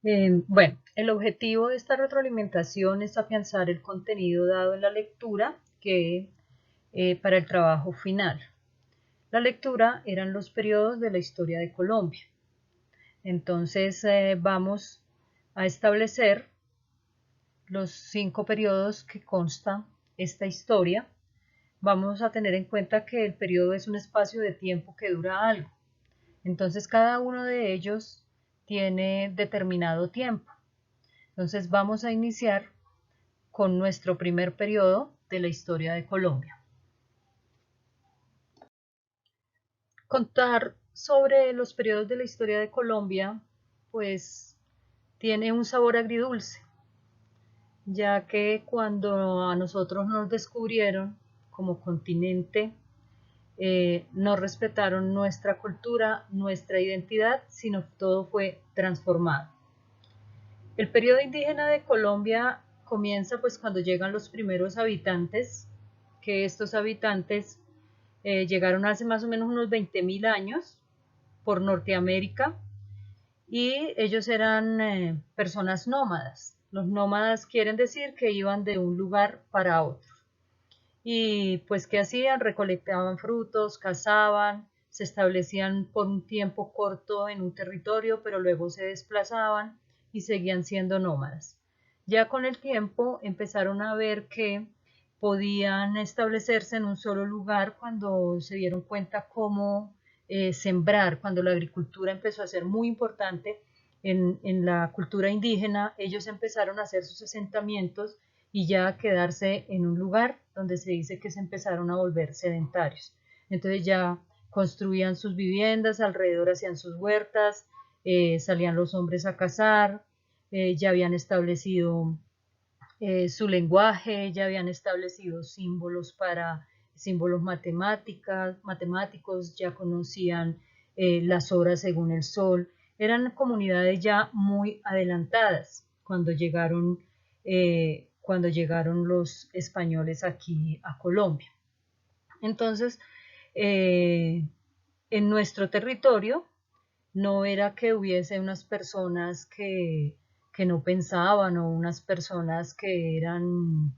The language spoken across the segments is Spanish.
Bueno, el objetivo de esta retroalimentación es afianzar el contenido dado en la lectura que para el trabajo final. La lectura eran los periodos de la historia de Colombia. Entonces vamos a establecer los 5 periodos que consta esta historia. Vamos a tener en cuenta que el periodo es un espacio de tiempo que dura algo. Entonces cada uno de ellos tiene determinado tiempo. Entonces vamos a iniciar con nuestro primer periodo de la historia de Colombia. Contar sobre los periodos de la historia de Colombia, pues tiene un sabor agridulce, ya que cuando a nosotros nos descubrieron como continente, no respetaron nuestra cultura, nuestra identidad, sino todo fue transformado. El periodo indígena de Colombia comienza pues cuando llegan los primeros habitantes, que estos habitantes llegaron hace más o menos unos 20.000 años por Norteamérica y ellos eran personas nómadas. Los nómadas quieren decir que iban de un lugar para otro. Y pues ¿qué hacían? Recolectaban frutos, cazaban, se establecían por un tiempo corto en un territorio, pero luego se desplazaban y seguían siendo nómadas. Ya con el tiempo empezaron a ver que podían establecerse en un solo lugar cuando se dieron cuenta cómo sembrar, cuando la agricultura empezó a ser muy importante en la cultura indígena, ellos empezaron a hacer sus asentamientos y ya quedarse en un lugar donde se dice que se empezaron a volver sedentarios. Entonces ya construían sus viviendas, alrededor hacían sus huertas, salían los hombres a cazar, ya habían establecido su lenguaje, ya habían establecido símbolos para símbolos matemáticos, ya conocían las horas según el sol, eran comunidades ya muy adelantadas cuando llegaron los españoles aquí a Colombia. Entonces, eh, en nuestro territorio no era que hubiese unas personas que no pensaban o unas personas que eran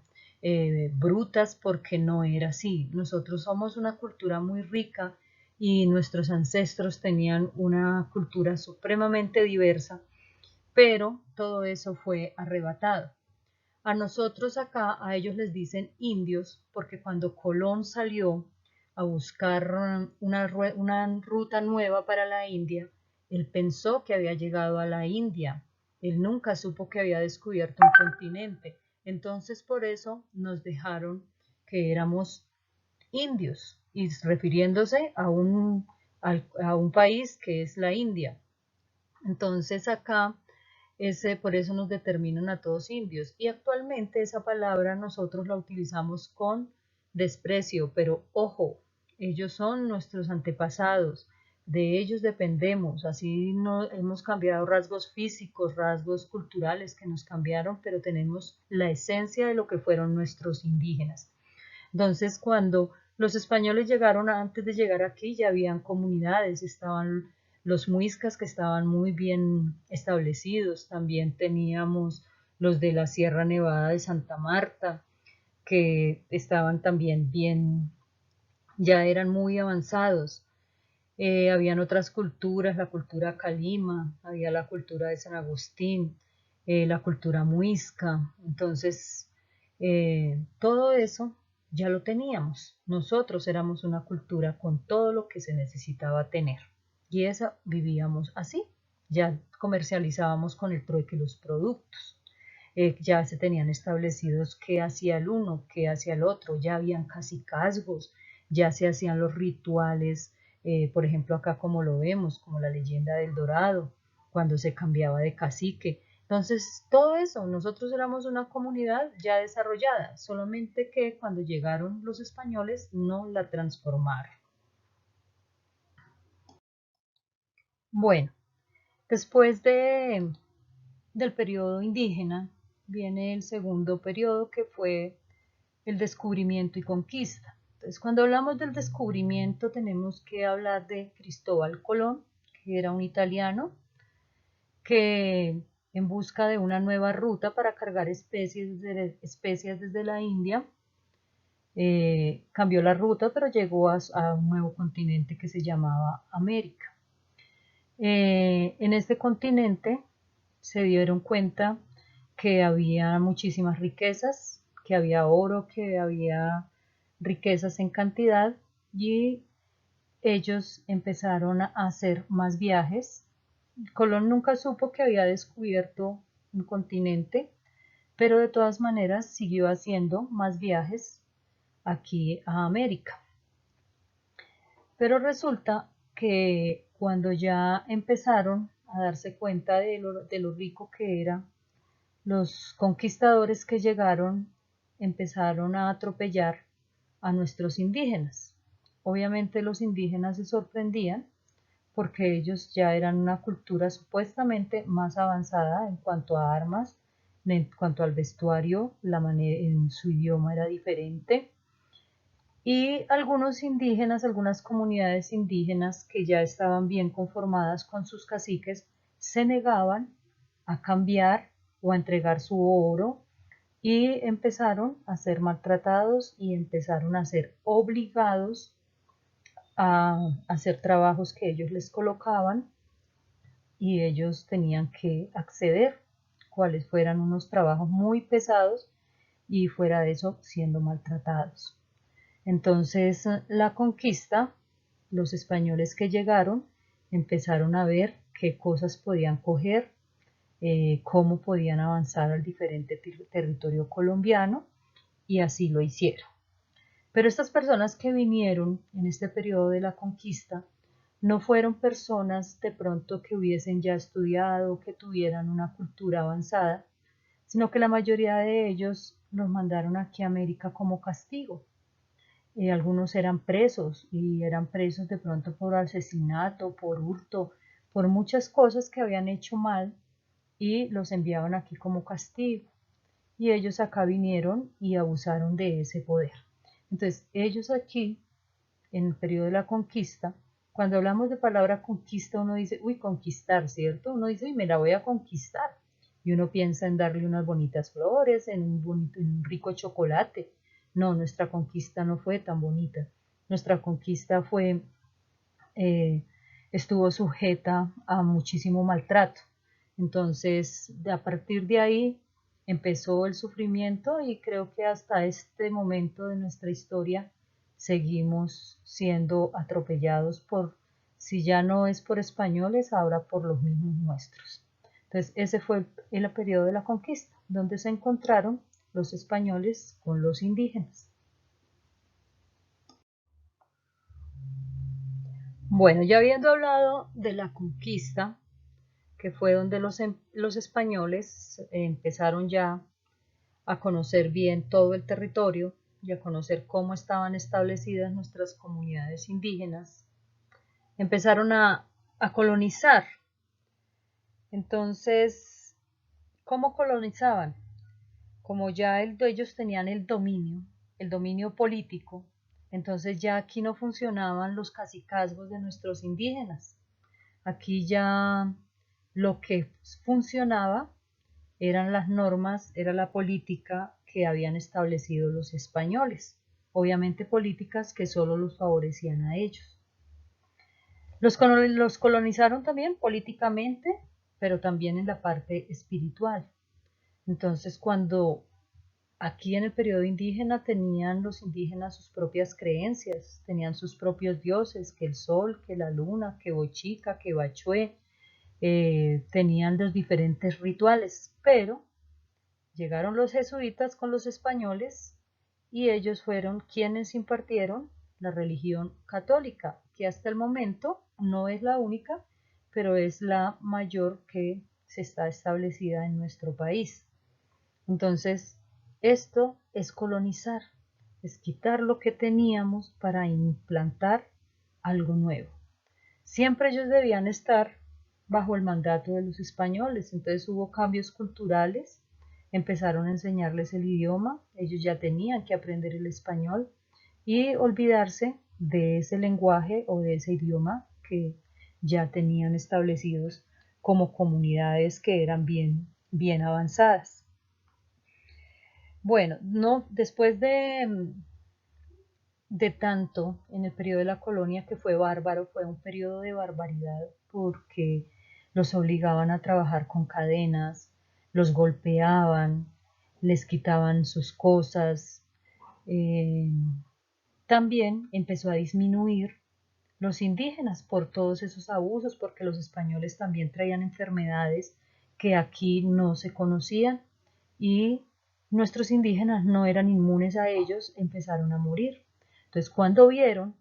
brutas, porque no era así. Nosotros somos una cultura muy rica y nuestros ancestros tenían una cultura supremamente diversa, pero todo eso fue arrebatado. A nosotros acá, a ellos les dicen indios, porque cuando Colón salió a buscar una ruta nueva para la India, él pensó que había llegado a la India. Él nunca supo que había descubierto un continente. Entonces por eso nos dejaron que éramos indios, y refiriéndose a un país que es la India. Entonces acá por eso nos determinan a todos indios. Y actualmente esa palabra nosotros la utilizamos con desprecio, pero ojo, ellos son nuestros antepasados, de ellos dependemos, así no hemos cambiado rasgos físicos, rasgos culturales que nos cambiaron, pero tenemos la esencia de lo que fueron nuestros indígenas. Entonces, cuando los españoles llegaron, antes de llegar aquí, ya habían comunidades, estaban los muiscas que estaban muy bien establecidos, también teníamos los de la Sierra Nevada de Santa Marta, que estaban también bien, ya eran muy avanzados. Habían otras culturas, la cultura calima, había la cultura de San Agustín, la cultura muisca. Entonces, todo eso ya lo teníamos. Nosotros éramos una cultura con todo lo que se necesitaba tener. Y esa vivíamos así. Ya comercializábamos con el trueque los productos. Ya se tenían establecidos qué hacía el uno, qué hacía el otro, ya habían cacicazgos, ya se hacían los rituales, por ejemplo acá como lo vemos, como la leyenda del Dorado, cuando se cambiaba de cacique. Entonces, todo eso, nosotros éramos una comunidad ya desarrollada, solamente que cuando llegaron los españoles no la transformaron. Bueno, después del periodo indígena viene el segundo periodo, que fue el descubrimiento y conquista. Entonces, cuando hablamos del descubrimiento tenemos que hablar de Cristóbal Colón, que era un italiano que en busca de una nueva ruta para cargar especias desde la India. Cambió la ruta, pero llegó a un nuevo continente que se llamaba América. En este continente se dieron cuenta que había muchísimas riquezas, que había oro, que había riquezas en cantidad, y ellos empezaron a hacer más viajes. Colón nunca supo que había descubierto un continente, pero de todas maneras siguió haciendo más viajes aquí a América. Pero resulta que cuando ya empezaron a darse cuenta de lo rico que era, los conquistadores que llegaron empezaron a atropellar a nuestros indígenas. Obviamente los indígenas se sorprendían porque ellos ya eran una cultura supuestamente más avanzada en cuanto a armas, en cuanto al vestuario, en su idioma era diferente. Y algunos indígenas, algunas comunidades indígenas que ya estaban bien conformadas con sus caciques, se negaban a cambiar o a entregar su oro, y empezaron a ser maltratados y empezaron a ser obligados a hacer trabajos que ellos les colocaban, y ellos tenían que acceder, cuales fueran unos trabajos muy pesados, y fuera de eso siendo maltratados. Entonces, la conquista, los españoles que llegaron empezaron a ver qué cosas podían coger, cómo podían avanzar al diferente territorio colombiano, y así lo hicieron. Pero estas personas que vinieron en este periodo de la conquista no fueron personas de pronto que hubiesen ya estudiado, que tuvieran una cultura avanzada, sino que la mayoría de ellos los mandaron aquí a América como castigo. Algunos eran presos, y eran presos de pronto por asesinato, por hurto, por muchas cosas que habían hecho mal, y los enviaban aquí como castigo. Y ellos acá vinieron y abusaron de ese poder. Entonces, ellos aquí, en el periodo de la conquista, cuando hablamos de palabra conquista, uno dice, uy, conquistar, ¿cierto? Uno dice, uy, me la voy a conquistar. Y uno piensa en darle unas bonitas flores, en un rico chocolate. No, nuestra conquista no fue tan bonita. Nuestra conquista eh, estuvo sujeta a muchísimo maltrato. Entonces, a partir de ahí empezó el sufrimiento, y creo que hasta este momento de nuestra historia seguimos siendo atropellados por, si ya no es por españoles, ahora por los mismos nuestros. Entonces, ese fue el periodo de la conquista, donde se encontraron los españoles con los indígenas. Bueno, ya habiendo hablado de la conquista, que fue donde los españoles empezaron ya a conocer bien todo el territorio y a conocer cómo estaban establecidas nuestras comunidades indígenas, empezaron a colonizar. Entonces, ¿cómo colonizaban? Como ya ellos tenían el dominio político, entonces ya aquí no funcionaban los cacicazgos de nuestros indígenas. Aquí ya lo que funcionaba eran las normas, era la política que habían establecido los españoles, obviamente políticas que solo los favorecían a ellos. Los colonizaron también políticamente, pero también en la parte espiritual. Entonces, cuando aquí en el periodo indígena tenían los indígenas sus propias creencias, tenían sus propios dioses, que el sol, que la luna, que Bochica, que Bachué, tenían los diferentes rituales, pero llegaron los jesuitas con los españoles, y ellos fueron quienes impartieron la religión católica, que hasta el momento no es la única, pero es la mayor que se está establecida en nuestro país. Entonces, esto es colonizar, es quitar lo que teníamos para implantar algo nuevo. Siempre ellos debían estar bajo el mandato de los españoles, entonces hubo cambios culturales, empezaron a enseñarles el idioma, ellos ya tenían que aprender el español y olvidarse de ese lenguaje o de ese idioma que ya tenían establecidos como comunidades que eran bien avanzadas. Bueno, no, después de tanto en el periodo de la colonia que fue bárbaro, fue un periodo de barbaridad porque los obligaban a trabajar con cadenas, los golpeaban, les quitaban sus cosas. eh, También empezó a disminuir los indígenas por todos esos abusos, porque los españoles también traían enfermedades que aquí no se conocían y nuestros indígenas no eran inmunes a ellos, empezaron a morir. Entonces, cuando vieron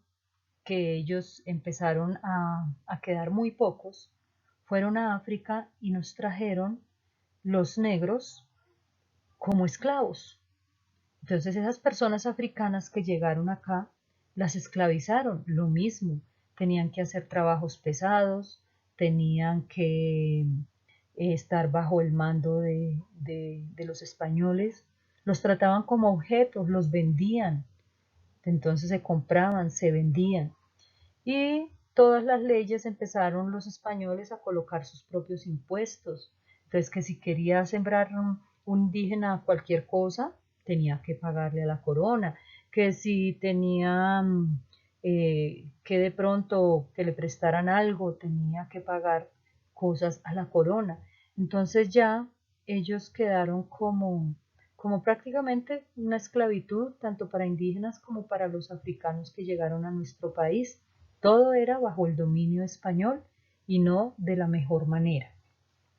que ellos empezaron a quedar muy pocos, fueron a África y nos trajeron los negros como esclavos. Entonces esas personas africanas que llegaron acá las esclavizaron, lo mismo, tenían que hacer trabajos pesados, tenían que estar bajo el mando de los españoles, los trataban como objetos, los vendían, entonces se compraban, se vendían. Y todas las leyes empezaron los españoles a colocar sus propios impuestos. Entonces, que si quería sembrar un indígena cualquier cosa, tenía que pagarle a la corona. Que si tenía que de pronto que le prestaran algo, tenía que pagar cosas a la corona. Entonces ya ellos quedaron como prácticamente una esclavitud, tanto para indígenas como para los africanos que llegaron a nuestro país. Todo era bajo el dominio español y no de la mejor manera.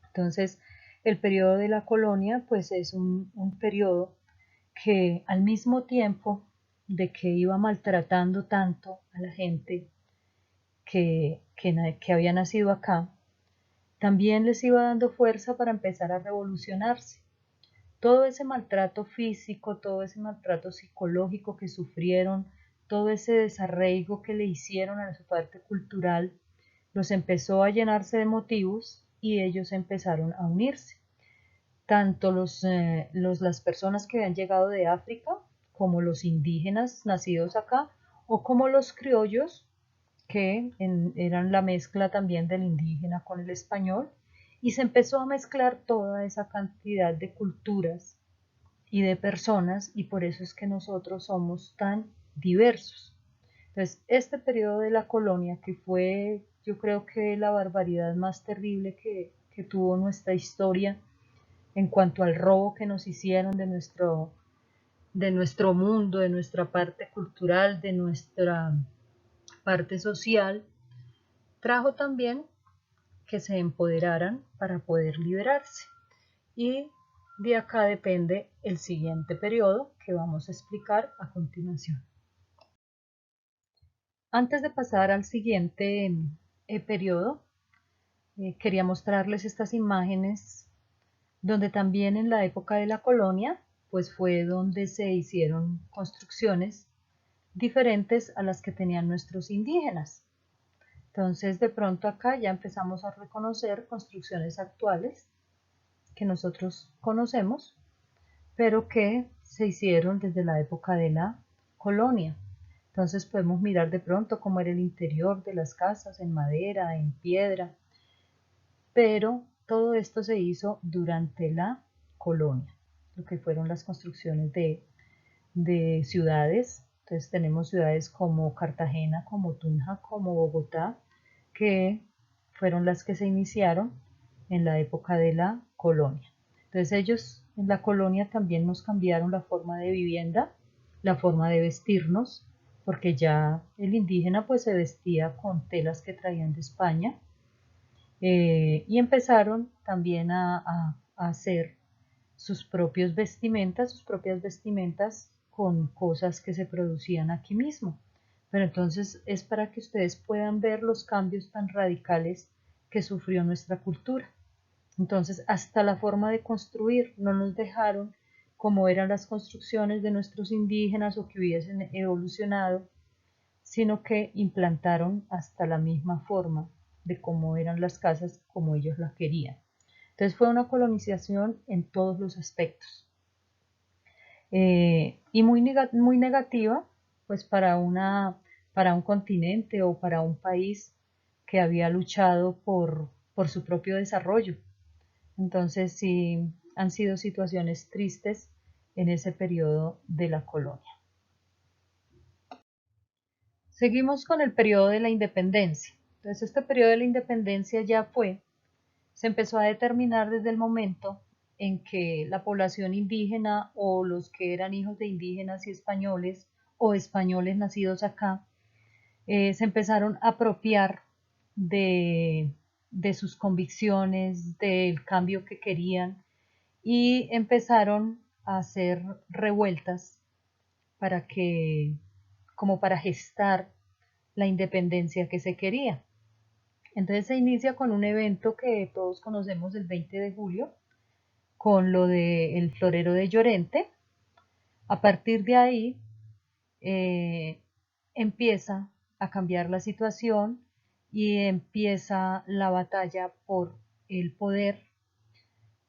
Entonces, el periodo de la colonia, pues es un periodo que al mismo tiempo de que iba maltratando tanto a la gente que había nacido acá, también les iba dando fuerza para empezar a revolucionarse. Todo ese maltrato físico, todo ese maltrato psicológico que sufrieron, todo ese desarraigo que le hicieron a su parte cultural, los empezó a llenarse de motivos y ellos empezaron a unirse. Tanto las personas que habían llegado de África, como los indígenas nacidos acá, o como los criollos, que eran la mezcla también del indígena con el español, y se empezó a mezclar toda esa cantidad de culturas y de personas, y por eso es que nosotros somos tan diversos. Entonces, este periodo de la colonia, que fue, yo creo que la barbaridad más terrible que tuvo nuestra historia en cuanto al robo que nos hicieron de nuestro mundo, de nuestra parte cultural, de nuestra parte social, trajo también que se empoderaran para poder liberarse. Y de acá depende el siguiente periodo que vamos a explicar a continuación. Antes de pasar al siguiente periodo, quería mostrarles estas imágenes donde también en la época de la colonia, pues fue donde se hicieron construcciones diferentes a las que tenían nuestros indígenas. Entonces, de pronto acá ya empezamos a reconocer construcciones actuales que nosotros conocemos, pero que se hicieron desde la época de la colonia. Entonces podemos mirar de pronto cómo era el interior de las casas, en madera, en piedra, pero todo esto se hizo durante la colonia, lo que fueron las construcciones de ciudades. Entonces tenemos ciudades como Cartagena, como Tunja, como Bogotá, que fueron las que se iniciaron en la época de la colonia. Entonces ellos en la colonia también nos cambiaron la forma de vivienda, la forma de vestirnos, porque ya el indígena pues se vestía con telas que traían de España, y empezaron también a hacer sus propios vestimentas, sus propias vestimentas con cosas que se producían aquí mismo. Pero entonces es para que ustedes puedan ver los cambios tan radicales que sufrió nuestra cultura. Entonces, hasta la forma de construir no nos dejaron como eran las construcciones de nuestros indígenas o que hubiesen evolucionado, sino que implantaron hasta la misma forma de cómo eran las casas como ellos las querían. Entonces fue una colonización en todos los aspectos. Y muy negativa, pues para un continente o para un país que había luchado por su propio desarrollo. Entonces sí han sido situaciones tristes en ese periodo de la colonia. Seguimos con el periodo de la independencia. Entonces este periodo de la independencia se empezó a determinar desde el momento en que la población indígena o los que eran hijos de indígenas y españoles o españoles nacidos acá se empezaron a apropiar de sus convicciones, del cambio que querían y empezaron a hacer revueltas para que, como para gestar la independencia que se quería. Entonces se inicia con un evento que todos conocemos el 20 de julio, con lo del florero de Llorente. A partir de ahí eh, empieza a cambiar la situación y empieza la batalla por el poder,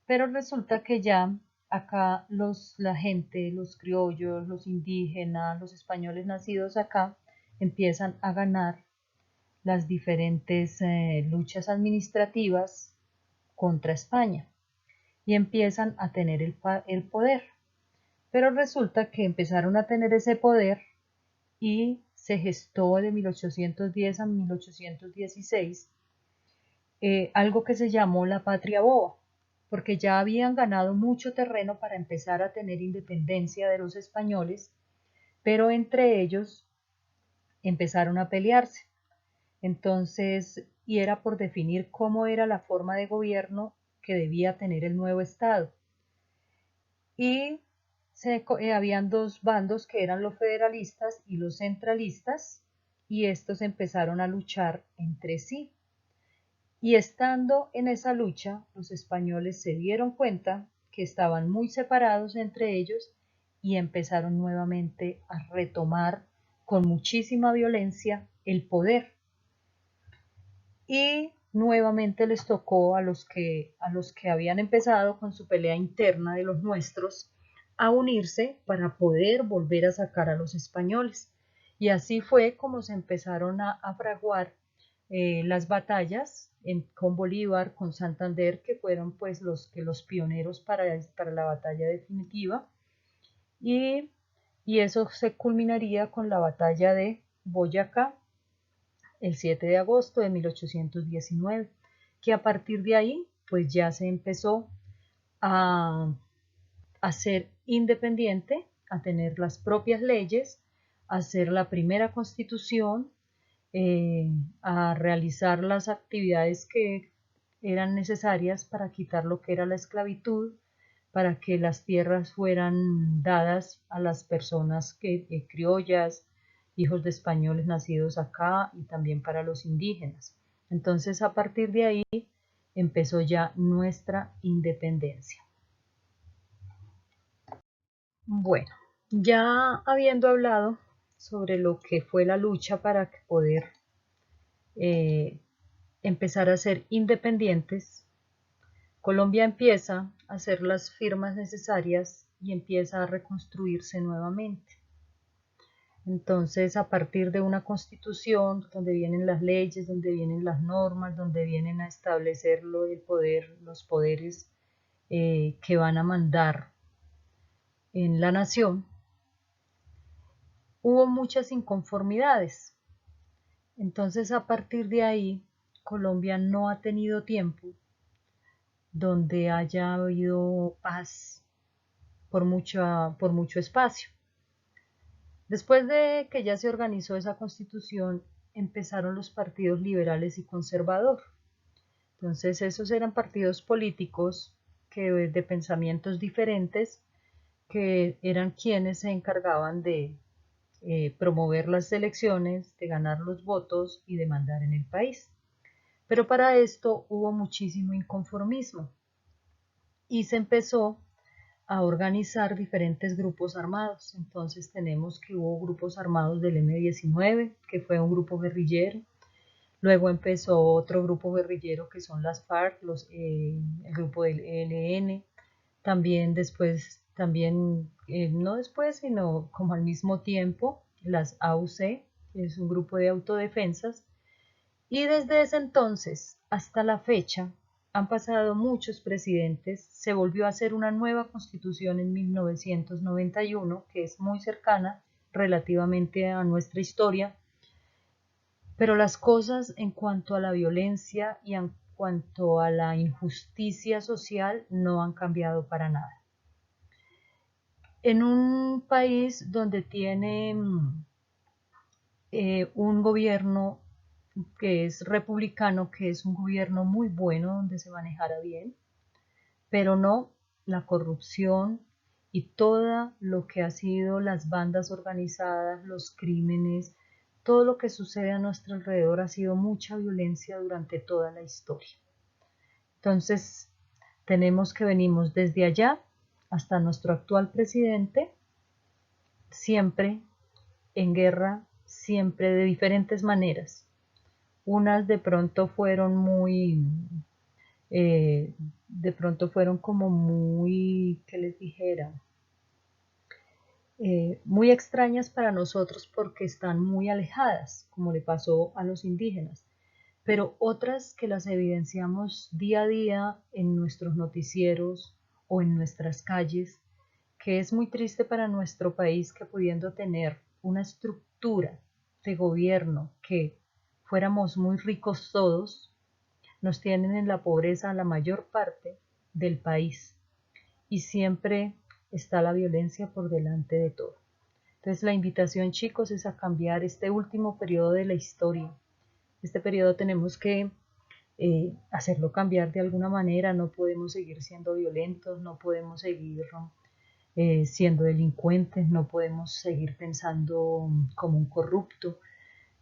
pero resulta que ya acá la gente, los criollos, los indígenas, los españoles nacidos acá, empiezan a ganar las diferentes luchas administrativas contra España y empiezan a tener el poder. Pero resulta que empezaron a tener ese poder y se gestó de 1810 a 1816 algo que se llamó la patria boba, porque ya habían ganado mucho terreno para empezar a tener independencia de los españoles, pero entre ellos empezaron a pelearse. Entonces, y era por definir cómo era la forma de gobierno que debía tener el nuevo Estado. Y habían dos bandos que eran los federalistas y los centralistas, y estos empezaron a luchar entre sí. Y estando en esa lucha, los españoles se dieron cuenta que estaban muy separados entre ellos y empezaron nuevamente a retomar con muchísima violencia el poder. Y nuevamente les tocó a los que habían empezado con su pelea interna de los nuestros a unirse para poder volver a sacar a los españoles. Y así fue como se empezaron a fraguar las batallas con Bolívar, con Santander, que fueron pues los pioneros para la batalla definitiva. Y, y eso se culminaría con la batalla de Boyacá, el 7 de agosto de 1819, que a partir de ahí pues ya se empezó a ser independiente, a tener las propias leyes, a hacer la primera constitución, a realizar las actividades que eran necesarias para quitar lo que era la esclavitud, para que las tierras fueran dadas a las personas criollas, hijos de españoles nacidos acá y también para los indígenas. Entonces a partir de ahí empezó ya nuestra independencia. Bueno, ya habiendo hablado sobre lo que fue la lucha para poder eh, empezar a ser independientes, Colombia empieza a hacer las firmas necesarias y empieza a reconstruirse nuevamente. Entonces, a partir de una constitución donde vienen las leyes, donde vienen las normas, donde vienen a establecer los poderes que van a mandar en la nación, hubo muchas inconformidades. Entonces, a partir de ahí, Colombia no ha tenido tiempo donde haya habido paz por mucho espacio. Después de que ya se organizó esa constitución, empezaron los partidos liberales y conservador. Entonces esos eran partidos políticos de pensamientos diferentes que eran quienes se encargaban de promover las elecciones, de ganar los votos y de mandar en el país. Pero para esto hubo muchísimo inconformismo y se empezó a organizar diferentes grupos armados. Entonces tenemos que hubo grupos armados del M-19, que fue un grupo guerrillero. Luego empezó otro grupo guerrillero que son las FARC, el grupo del ELN. También después, no después, sino como al mismo tiempo, las AUC, que es un grupo de autodefensas. Y desde ese entonces hasta la fecha han pasado muchos presidentes, se volvió a hacer una nueva constitución en 1991, que es muy cercana relativamente a nuestra historia, pero las cosas en cuanto a la violencia y en cuanto a la injusticia social no han cambiado para nada. En un país donde tiene un gobierno que es republicano, que es un gobierno muy bueno, donde se manejara bien, pero no la corrupción y todo lo que ha sido las bandas organizadas, los crímenes, todo lo que sucede a nuestro alrededor ha sido mucha violencia durante toda la historia. Entonces, tenemos que venimos desde allá hasta nuestro actual presidente, siempre en guerra, siempre de diferentes maneras. Unas de pronto fueron de pronto fueron como muy, ¿qué les dijera? Muy extrañas para nosotros porque están muy alejadas, como le pasó a los indígenas, pero otras que las evidenciamos día a día en nuestros noticieros o en nuestras calles, que es muy triste para nuestro país que pudiendo tener una estructura de gobierno que fuéramos muy ricos todos, nos tienen en la pobreza la mayor parte del país y siempre está la violencia por delante de todo. Entonces la invitación, chicos, es a cambiar este último periodo de la historia. Este periodo tenemos que hacerlo cambiar de alguna manera, no podemos seguir siendo violentos, no podemos seguir siendo delincuentes, no podemos seguir pensando como un corrupto.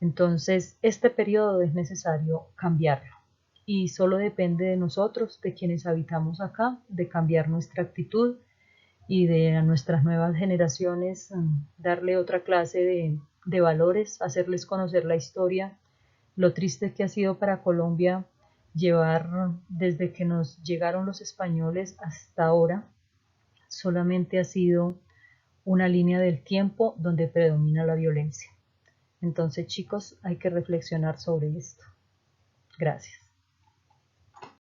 Entonces, este periodo es necesario cambiarlo y solo depende de nosotros, de quienes habitamos acá, de cambiar nuestra actitud y de a nuestras nuevas generaciones darle otra clase de valores, hacerles conocer la historia, lo triste que ha sido para Colombia llevar desde que nos llegaron los españoles hasta ahora, solamente ha sido una línea del tiempo donde predomina la violencia. Entonces, chicos, hay que reflexionar sobre esto. Gracias.